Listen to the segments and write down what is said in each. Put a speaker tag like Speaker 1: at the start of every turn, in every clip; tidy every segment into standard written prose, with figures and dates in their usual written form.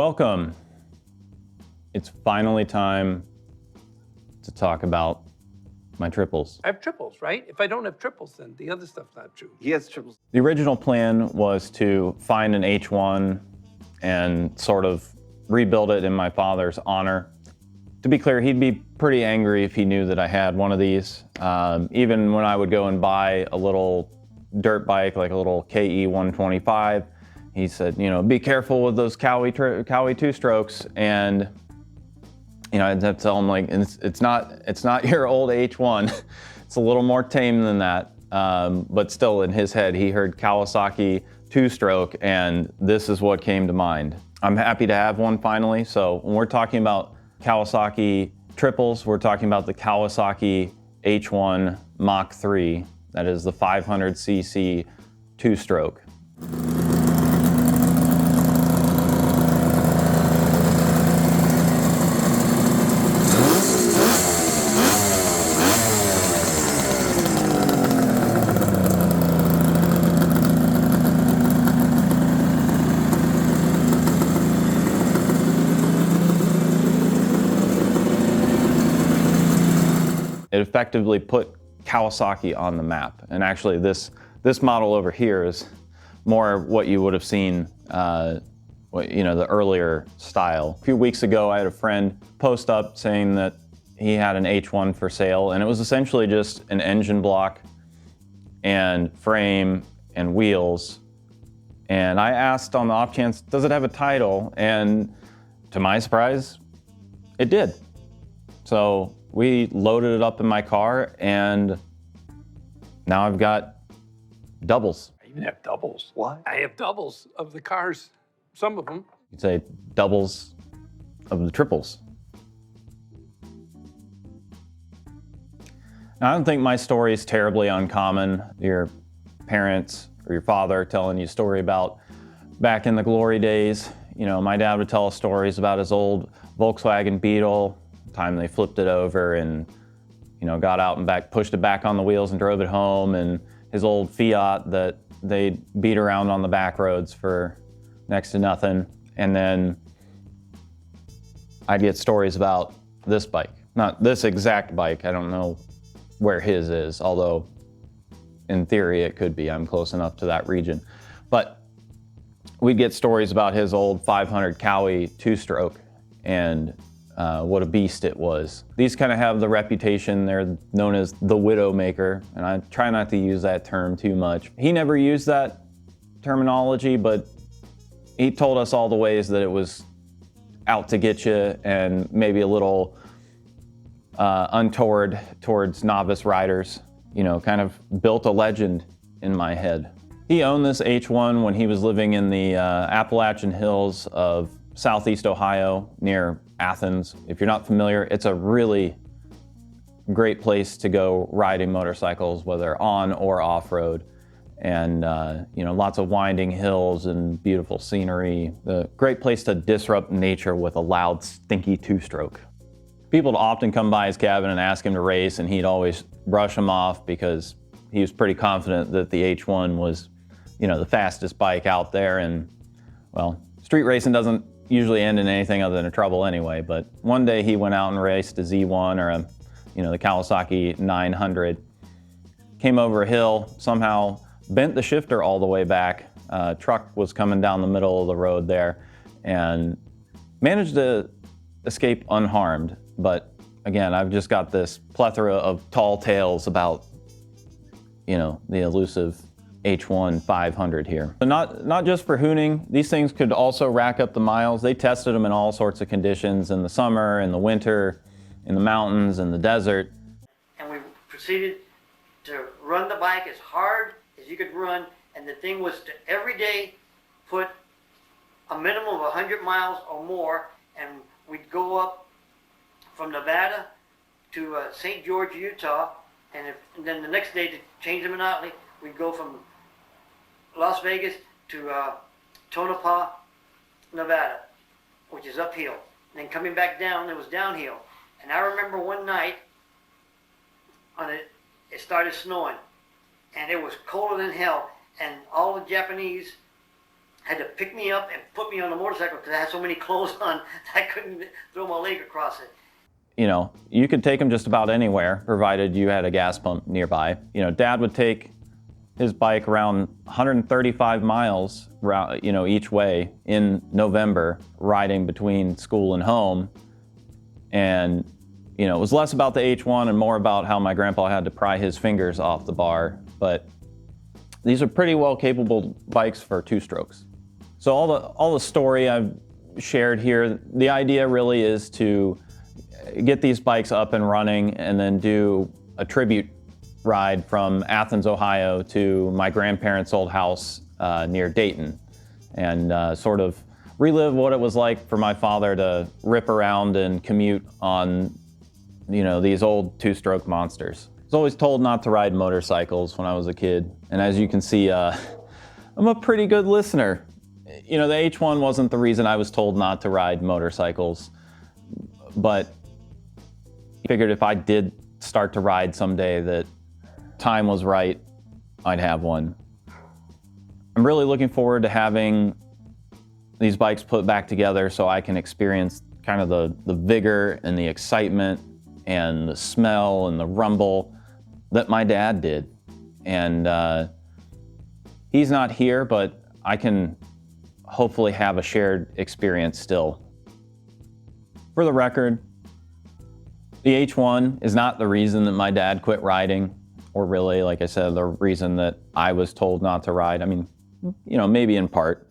Speaker 1: Welcome. It's finally time to talk about my triples.
Speaker 2: I have triples, right? If I don't have triples, then the other stuff's not true.
Speaker 3: He has triples.
Speaker 1: The original plan was to find an H1 and sort of rebuild it in my father's honor. To be clear, he'd be pretty angry if he knew that I had one of these. Even when I would go and buy a little dirt bike, like a little KE 125, he said, you know, be careful with those Kawi two-strokes. And you know, I'd have to tell him, like, it's not your old H1. It's a little more tame than that. But still, in his head, he heard Kawasaki two-stroke, and this is what came to mind. I'm happy to have one finally. So when we're talking about Kawasaki triples, we're talking about the Kawasaki H1 Mach 3. That is the 500cc two-stroke. It effectively put Kawasaki on the map. And actually this model over here is more what you would have seen, the earlier style. A few weeks ago, I had a friend post up saying that he had an H1 for sale, and it was essentially just an engine block and frame and wheels. And I asked on the off chance, does it have a title? And to my surprise, it did. So we loaded it up in my car, and now I've got doubles.
Speaker 2: I even have doubles.
Speaker 3: What?
Speaker 2: I have doubles of the cars, some of them.
Speaker 1: You'd say doubles of the triples. Now, I don't think my story is terribly uncommon. Your parents or your father telling you a story about back in the glory days. You know, my dad would tell us stories about his old Volkswagen Beetle, time they flipped it over and, you know, got out and pushed it back on the wheels and drove it home, and his old Fiat that they beat around on the back roads for next to nothing. And then I'd get stories about this bike, not this exact bike. I don't know where his is, although in theory it could be. I'm close enough to that region. But we'd get stories about his old 500 Kawi two-stroke and what a beast it was. These kind of have the reputation, they're known as the Widowmaker, and I try not to use that term too much. He never used that terminology, but he told us all the ways that it was out to get you and maybe a little untoward towards novice riders. You know, kind of built a legend in my head. He owned this H1 when he was living in the Appalachian Hills of Southeast Ohio near Athens. If you're not familiar, it's a really great place to go riding motorcycles, whether on or off-road. And you know, lots of winding hills and beautiful scenery. A great place to disrupt nature with a loud, stinky two-stroke. People would often come by his cabin and ask him to race, and he'd always brush them off because he was pretty confident that the H1 was, you know, the fastest bike out there. And well, street racing doesn't usually end in anything other than a trouble anyway. But one day he went out and raced a Z1 or the Kawasaki 900, came over a hill, somehow bent the shifter all the way back. Truck was coming down the middle of the road there and managed to escape unharmed. But again, I've just got this plethora of tall tales about, you know, the elusive H1 500 here. So not just for hooning, these things could also rack up the miles. They tested them in all sorts of conditions in the summer, in the winter, in the mountains, in the desert.
Speaker 4: And we proceeded to run the bike as hard as you could run, and the thing was to every day put a minimum of 100 miles or more, and we'd go up from Nevada to St. George, Utah, and then the next day to change the monotony, we'd go from Las Vegas to Tonopah, Nevada, which is uphill. And then coming back down, it was downhill. And I remember one night, it started snowing, and it was colder than hell, and all the Japanese had to pick me up and put me on the motorcycle because I had so many clothes on I couldn't throw my leg across it.
Speaker 1: You know, you could take him just about anywhere, provided you had a gas pump nearby. You know, Dad would take his bike around 135 miles, you know, each way in November, riding between school and home. And, you know, it was less about the H1 and more about how my grandpa had to pry his fingers off the bar. But these are pretty well capable bikes for two-strokes. So all the story I've shared here, the idea really is to get these bikes up and running and then do a tribute ride from Athens, Ohio to my grandparents' old house near Dayton, and sort of relive what it was like for my father to rip around and commute on, you know, these old two-stroke monsters. I was always told not to ride motorcycles when I was a kid, and as you can see, I'm a pretty good listener. You know, the H1 wasn't the reason I was told not to ride motorcycles, but I figured if I did start to ride someday that time was right, I'd have one. I'm really looking forward to having these bikes put back together so I can experience kind of the vigor and the excitement and the smell and the rumble that my dad did. And he's not here, but I can hopefully have a shared experience still. For the record, the H1 is not the reason that my dad quit riding, or really, like I said, the reason that I was told not to ride. I mean, you know, maybe in part.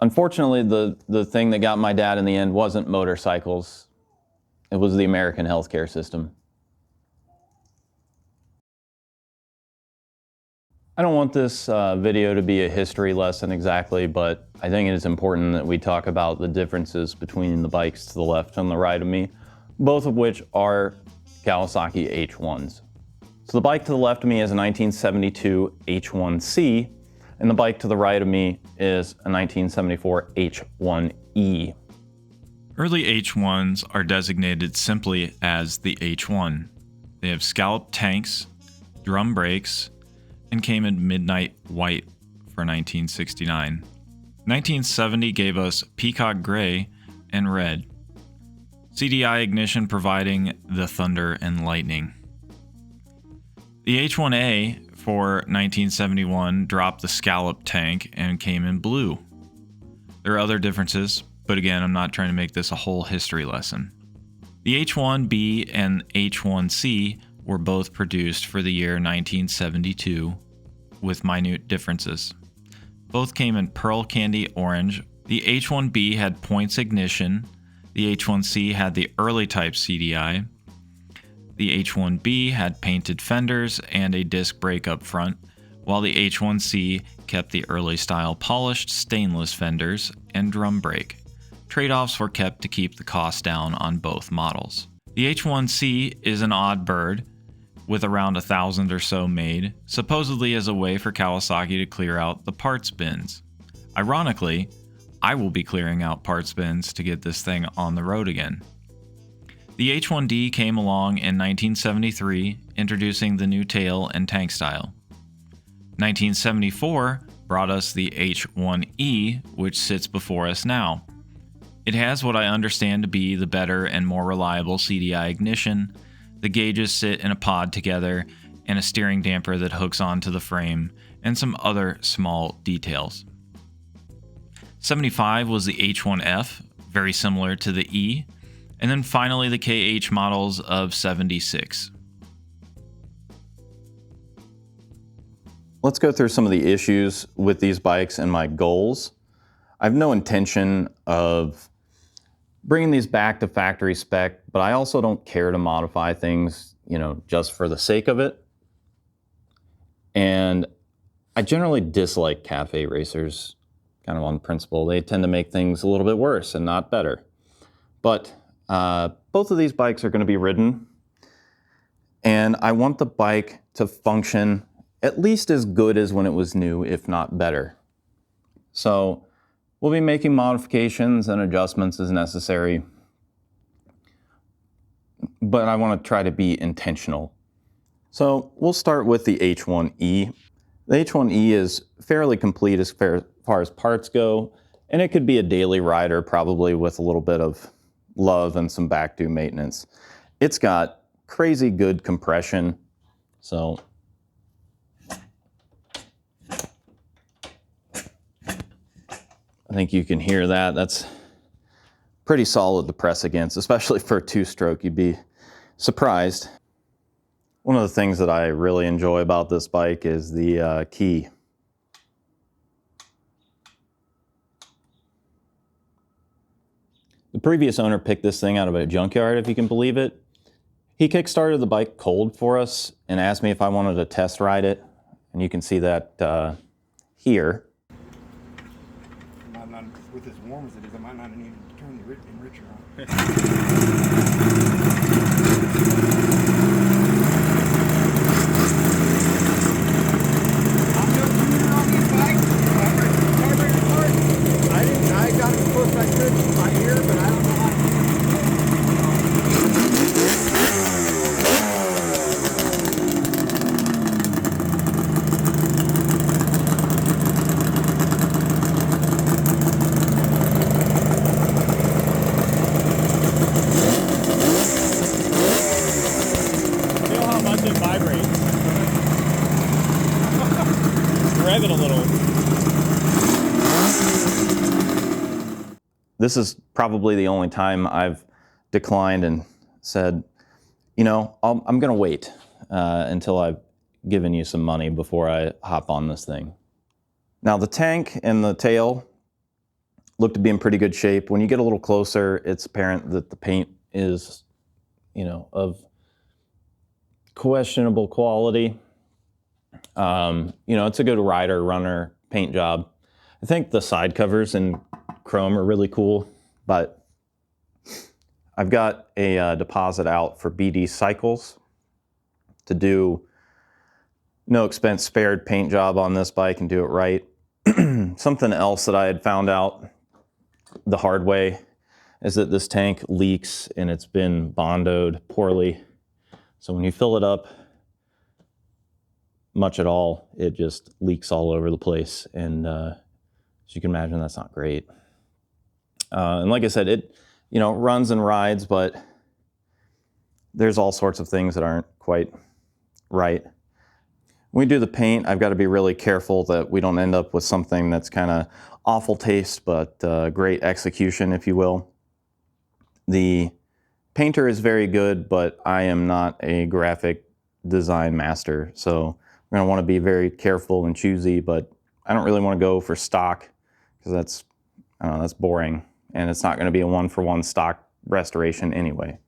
Speaker 1: Unfortunately, the thing that got my dad in the end wasn't motorcycles. It was the American healthcare system. I don't want this video to be a history lesson exactly, but I think it is important that we talk about the differences between the bikes to the left and the right of me, both of which are Kawasaki H1s. So the bike to the left of me is a 1972 H1C, and the bike to the right of me is a 1974 H1E.
Speaker 3: Early H1s are designated simply as the H1. They have scalloped tanks, drum brakes, and came in midnight white for 1969. 1970 gave us peacock gray and red. CDI ignition providing the thunder and lightning. The H1A for 1971 dropped the scallop tank and came in blue. There are other differences, but again, I'm not trying to make this a whole history lesson. The H1B and H1C were both produced for the year 1972 with minute differences. Both came in pearl candy orange. The H1B had points ignition. The H1C had the early type CDI. The H1B had painted fenders and a disc brake up front, while the H1C kept the early style polished stainless fenders and drum brake. Trade-offs were kept to keep the cost down on both models. The H1C is an odd bird, with around 1,000 or so made, supposedly as a way for Kawasaki to clear out the parts bins. Ironically, I will be clearing out parts bins to get this thing on the road again. The H1D came along in 1973, introducing the new tail and tank style. 1974 brought us the H1E, which sits before us now. It has what I understand to be the better and more reliable CDI ignition. The gauges sit in a pod together, and a steering damper that hooks onto the frame, and some other small details. 75 was the H1F, very similar to the E, and then finally the KH models of 76.
Speaker 1: Let's go through some of the issues with these bikes and my goals. I have no intention of bringing these back to factory spec, but I also don't care to modify things, you know, just for the sake of it. And I generally dislike cafe racers, kind of on principle. They tend to make things a little bit worse and not better. But both of these bikes are going to be ridden, and I want the bike to function at least as good as when it was new, if not better. So we'll be making modifications and adjustments as necessary, but I want to try to be intentional. So we'll start with the H1E. The H1E is fairly complete as far as parts go, and it could be a daily rider probably with a little bit of love and some back due maintenance. It's got crazy good compression, so I think you can hear that. That's pretty solid to press against, especially for a two-stroke. You'd be surprised. One of the things that I really enjoy about this bike is the key. The previous owner picked this thing out of a junkyard, if you can believe it. He kick-started the bike cold for us and asked me if I wanted to test ride it. And you can see that here.
Speaker 5: Not with as warm as it is, I might not need to turn the enricher on. I got as close as I could to my ear, but I don't know how
Speaker 1: Feel how much it vibrates. Rev it a little. This is probably the only time I've declined and said, you know, I'm going to wait until I've given you some money before I hop on this thing. Now the tank and the tail look to be in pretty good shape. When you get a little closer, it's apparent that the paint is, you know, of questionable quality. You know, it's a good rider, runner paint job. I think the side covers in chrome are really cool, but I've got a deposit out for BD Cycles to do no expense spared paint job on this bike and do it right. Something else that I had found out the hard way is that this tank leaks and it's been bondoed poorly. So when you fill it up much at all, it just leaks all over the place. And as you can imagine, that's not great. And like I said, it, you know, runs and rides, but there's all sorts of things that aren't quite right. When we do the paint, I've got to be really careful that we don't end up with something that's kind of awful taste, but great execution, if you will. The painter is very good, but I am not a graphic design master. So I'm going to want to be very careful and choosy, but I don't really want to go for stock because that's, I don't know, that's boring. And it's not going to be a one-for-one stock restoration anyway.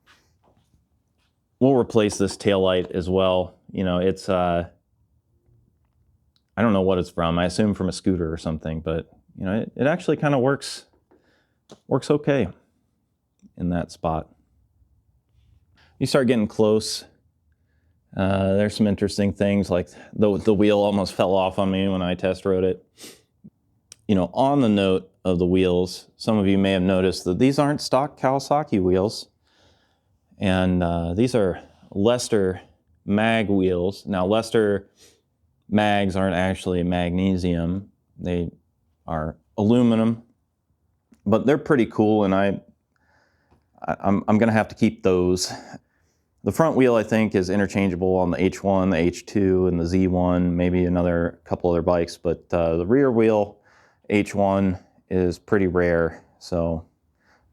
Speaker 1: We'll replace this taillight as well. You know, it's, I don't know what it's from. I assume from a scooter or something, but you know, it actually kind of works okay in that spot. You start getting close. There's some interesting things, like the wheel almost fell off on me when I test rode it. You know, on the note of the wheels, some of you may have noticed that these aren't stock Kawasaki wheels. And these are Lester mag wheels. Now, Lester mags aren't actually magnesium. They are aluminum, but they're pretty cool, and I'm going to have to keep those. The front wheel, I think, is interchangeable on the H1, the H2, and the Z1, maybe another couple other bikes, but the rear wheel H1 is pretty rare, so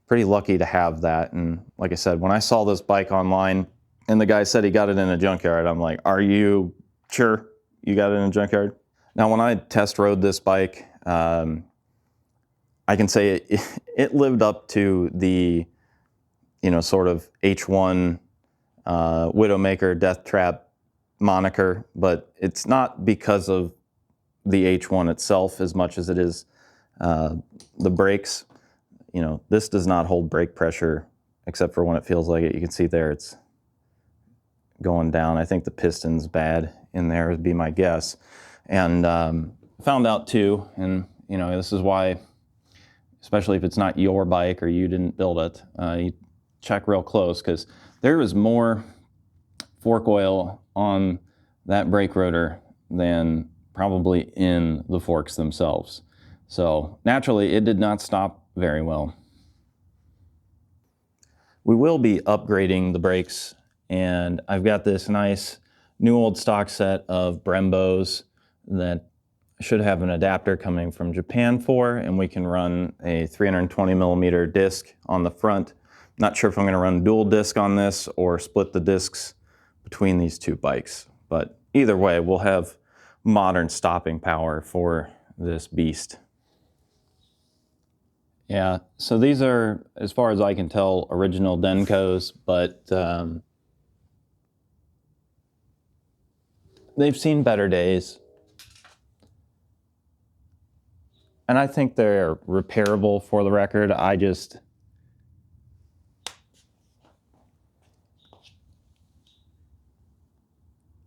Speaker 1: pretty lucky to have that. And like I said, when I saw this bike online and the guy said he got it in a junkyard, I'm like, are you sure you got it in a junkyard? Now, when I test rode this bike, I can say it lived up to the, you know, sort of H1 Widowmaker Death Trap moniker, but it's not because of the H1 itself as much as it is the brakes. You know, this does not hold brake pressure except for when it feels like it. You can see there it's going down. I think the piston's bad in there would be my guess. And found out too, and you know, this is why, especially if it's not your bike or you didn't build it, you check real close, because there was more fork oil on that brake rotor than probably in the forks themselves. So naturally, it did not stop very well. We will be upgrading the brakes, and I've got this nice new old stock set of Brembos that should have an adapter coming from Japan for, and we can run a 320 millimeter disc on the front. Not sure if I'm going to run dual disc on this or split the discs between these two bikes, but either way, we'll have modern stopping power for this beast. Yeah, so these are, as far as I can tell, original Denkos, but they've seen better days. And I think they're repairable, for the record.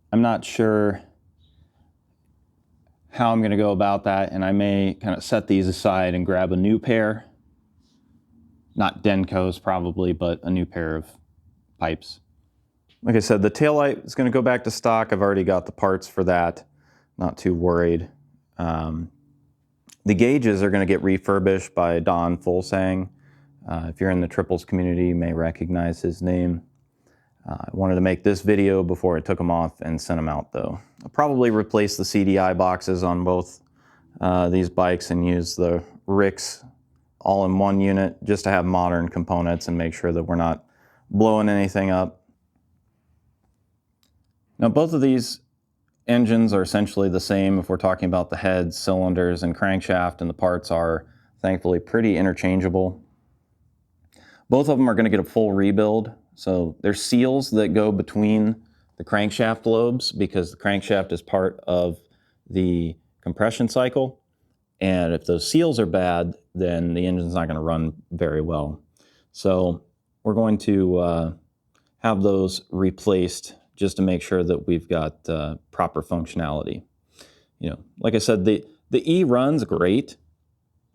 Speaker 1: I'm not sure how I'm going to go about that, and I may kind of set these aside and grab a new pair. Not Denkos probably, but a new pair of pipes. Like I said, the taillight is going to go back to stock. I've already got the parts for that. Not too worried. The gauges are going to get refurbished by Don Fulsang. If you're in the triples community, you may recognize his name. I wanted to make this video before I took them off and sent them out though. I'll probably replace the CDI boxes on both these bikes and use the Ricks all in one unit just to have modern components and make sure that we're not blowing anything up. Now both of these engines are essentially the same if we're talking about the heads, cylinders, and crankshaft, and the parts are thankfully pretty interchangeable. Both of them are going to get a full rebuild. So there's seals that go between the crankshaft lobes because the crankshaft is part of the compression cycle. And if those seals are bad, then the engine's not going to run very well. So we're going to have those replaced just to make sure that we've got proper functionality. You know, like I said, the E runs great,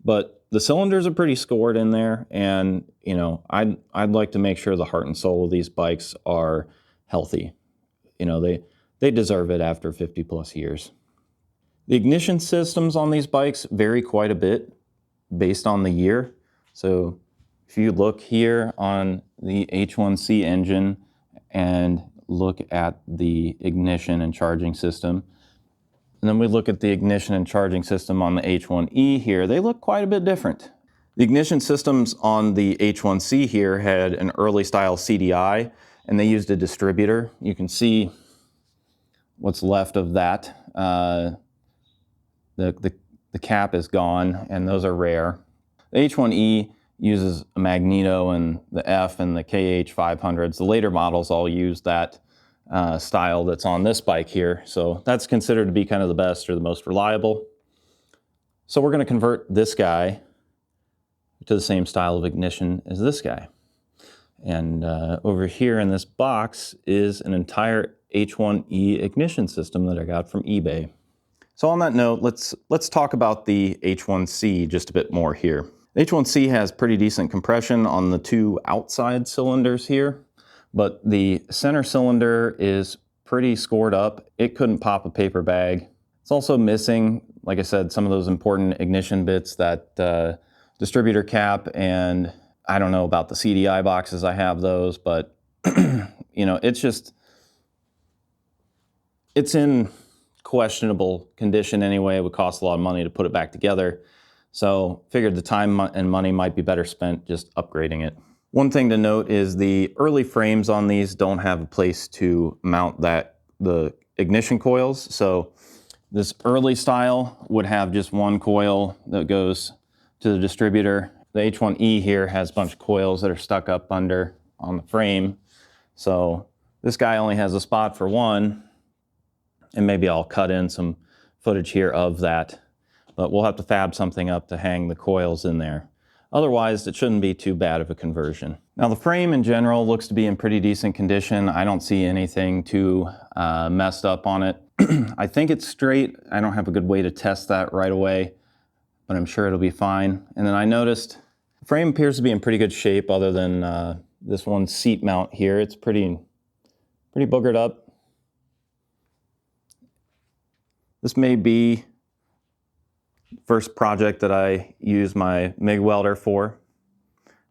Speaker 1: but the cylinders are pretty scored in there, and you know, I'd like to make sure the heart and soul of these bikes are healthy. You know, they deserve it after 50 plus years. The ignition systems on these bikes vary quite a bit based on the year. So if you look here on the H1C engine and look at the ignition and charging system, and then we look at the ignition and charging system on the H1E here, they look quite a bit different. The ignition systems on the H1C here had an early style CDI, and they used a distributor. You can see what's left of that. The cap is gone, and those are rare. The H1E uses a magneto, and the F and the KH500s. The later models all use that style that's on this bike here. So that's considered to be kind of the best or the most reliable. So we're going to convert this guy to the same style of ignition as this guy. And over here in this box is an entire H1E ignition system that I got from eBay. So on that note, let's talk about the H1C just a bit more here. The H1C has pretty decent compression on the two outside cylinders here, but the center cylinder is pretty scored up. It couldn't pop a paper bag. It's also missing, like I said, some of those important ignition bits, that distributor cap, and I don't know about the CDI boxes. I have those, but you know, it's in questionable condition anyway. It would cost a lot of money to put it back together. So figured the time and money might be better spent just upgrading it. One thing to note is the early frames on these don't have a place to mount the ignition coils. So this early style would have just one coil that goes to the distributor. The H1E here has a bunch of coils that are stuck up under on the frame. So this guy only has a spot for one, and maybe I'll cut in some footage here of that, but we'll have to fab something up to hang the coils in there. Otherwise, it shouldn't be too bad of a conversion. Now the frame in general looks to be in pretty decent condition. I don't see anything too messed up on it. I think it's straight. I don't have a good way to test that right away, but I'm sure it'll be fine. And then I noticed the frame appears to be in pretty good shape other than this one seat mount here. It's pretty boogered up. This may be first project that I use my MIG welder for.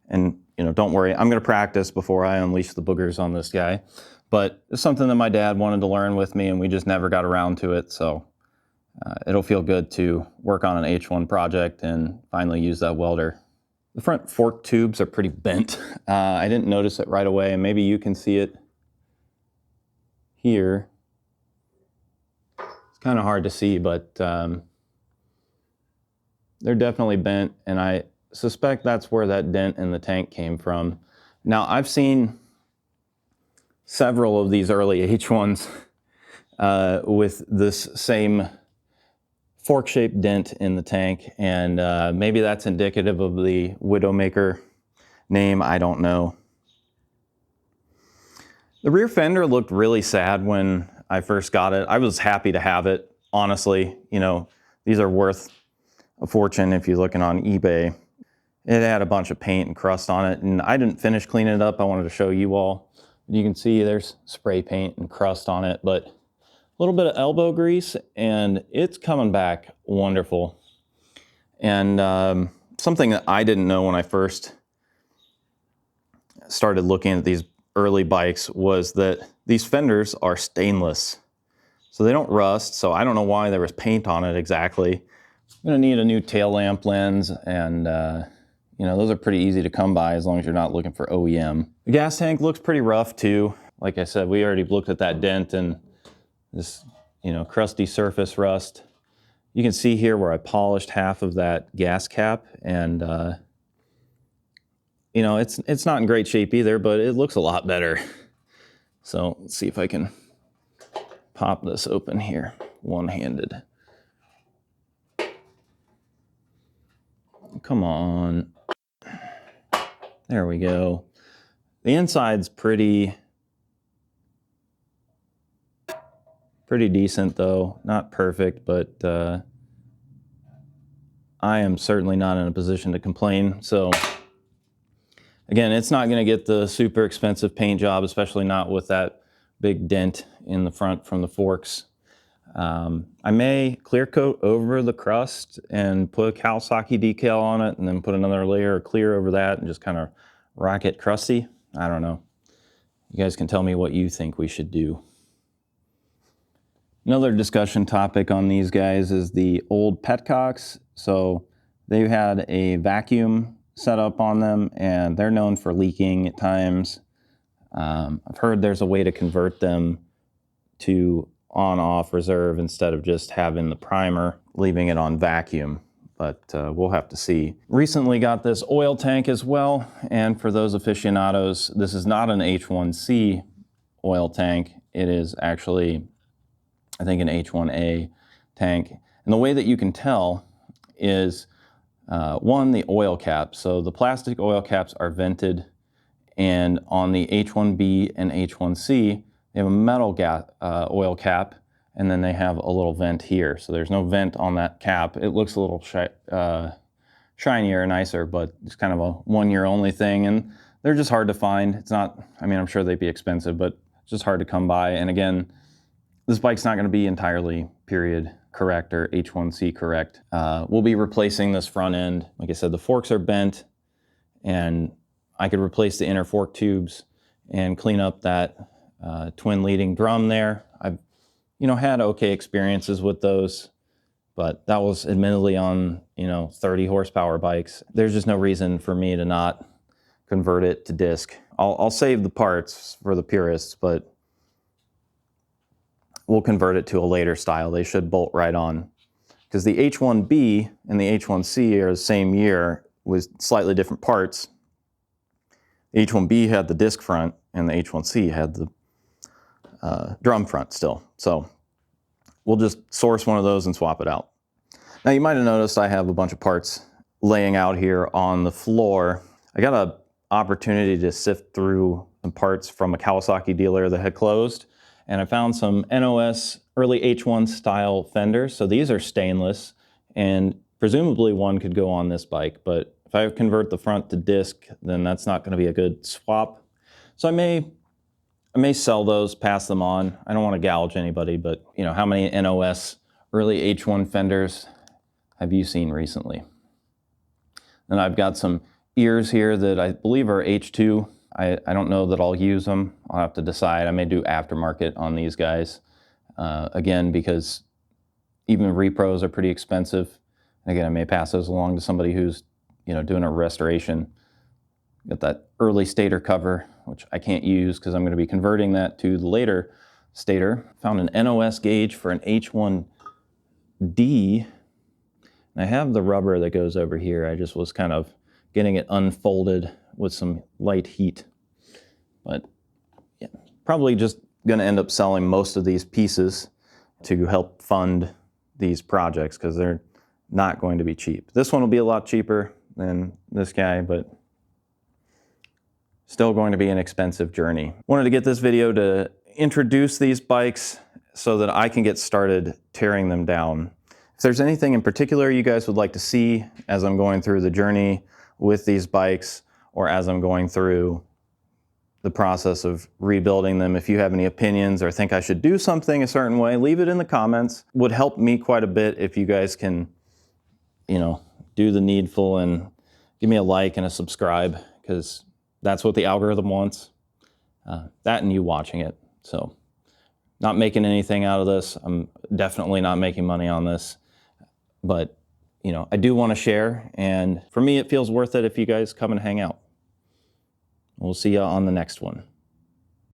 Speaker 1: And don't worry, I'm going to practice before I unleash the boogers on this guy. But it's something that my dad wanted to learn with me, and we just never got around to it. So it'll feel good to work on an H1 project and finally use that welder. The front fork tubes are pretty bent. I didn't notice it right away, and maybe you can see it here. It's kind of hard to see, but they're definitely bent, and I suspect that's where that dent in the tank came from. Now, I've seen several of these early H1s with this same fork-shaped dent in the tank, and maybe that's indicative of the Widowmaker name, I don't know. The rear fender looked really sad when I first got it. I was happy to have it, honestly. These are worth a fortune if you're looking on eBay. It had a bunch of paint and crust on it, and I didn't finish cleaning it up. I wanted to show you all. You can see there's spray paint and crust on it, but a little bit of elbow grease, and it's coming back wonderful. And something that I didn't know when I first started looking at these early bikes was that these fenders are stainless. So they don't rust, so I don't know why there was paint on it exactly. I'm gonna need a new tail lamp lens, and those are pretty easy to come by as long as you're not looking for OEM. The gas tank looks pretty rough too. Like I said, we already looked at that dent and this, crusty surface rust. You can see here where I polished half of that gas cap, and it's not in great shape either, but it looks a lot better. So let's see if I can pop this open here, one-handed. Come on. There we go. The inside's pretty decent though. Not perfect, but I am certainly not in a position to complain. So again, it's not going to get the super expensive paint job, especially not with that big dent in the front from the forks. I may clear coat over the crust and put a Kawasaki decal on it, and then put another layer of clear over that and just kind of rock it crusty. I don't know. You guys can tell me what you think we should do. Another discussion topic on these guys is the old petcocks. So they had a vacuum set up on them, and they're known for leaking at times. I've heard there's a way to convert them to on-off reserve instead of just having the primer, leaving it on vacuum, but we'll have to see. Recently got this oil tank as well, and for those aficionados, this is not an H1C oil tank. It is actually, I think, an H1A tank. And the way that you can tell is, one, the oil cap. So the plastic oil caps are vented, and on the H1B and H1C, they have a metal oil cap, and then they have a little vent here. So there's no vent on that cap. It looks a little shinier, nicer, but it's kind of a one-year only thing, and they're just hard to find. It's not, I'm sure they'd be expensive, but it's just hard to come by. And again, this bike's not going to be entirely period correct or H1C correct. We'll be replacing this front end. Like I said, the forks are bent, and I could replace the inner fork tubes and clean up that twin leading drum there. I've had okay experiences with those, but that was admittedly on 30 horsepower bikes. There's just no reason for me to not convert it to disc. I'll save the parts for the purists, but we'll convert it to a later style. They should bolt right on, because the H1B and the H1C are the same year with slightly different parts. The H1B had the disc front, and the H1C had the drum front still. So we'll just source one of those and swap it out. Now you might have noticed I have a bunch of parts laying out here on the floor. I got an opportunity to sift through some parts from a Kawasaki dealer that had closed, and I found some NOS early H1 style fenders. So these are stainless, and presumably one could go on this bike, but if I convert the front to disc, then that's not going to be a good swap. So I may sell those, pass them on. I don't want to gouge anybody, but how many NOS early H1 fenders have you seen recently? And I've got some ears here that I believe are H2. I don't know that I'll use them. I'll have to decide. I may do aftermarket on these guys. Again, because even repros are pretty expensive. Again, I may pass those along to somebody who's, doing a restoration. Got that early stator cover, which I can't use because I'm going to be converting that to the later stator. Found an NOS gauge for an H1D. And I have the rubber that goes over here. I just was kind of getting it unfolded with some light heat. But yeah, probably just going to end up selling most of these pieces to help fund these projects because they're not going to be cheap. This one will be a lot cheaper than this guy, but still going to be an expensive journey. Wanted to get this video to introduce these bikes so that I can get started tearing them down. If there's anything in particular you guys would like to see as I'm going through the journey with these bikes or as I'm going through the process of rebuilding them, if you have any opinions or think I should do something a certain way, leave it in the comments. Would help me quite a bit if you guys can, do the needful and give me a like and a subscribe, because that's what the algorithm wants. That and you watching it. So not making anything out of this. I'm definitely not making money on this, but I do want to share, and for me it feels worth it if you guys come and hang out. We'll see you on the next one.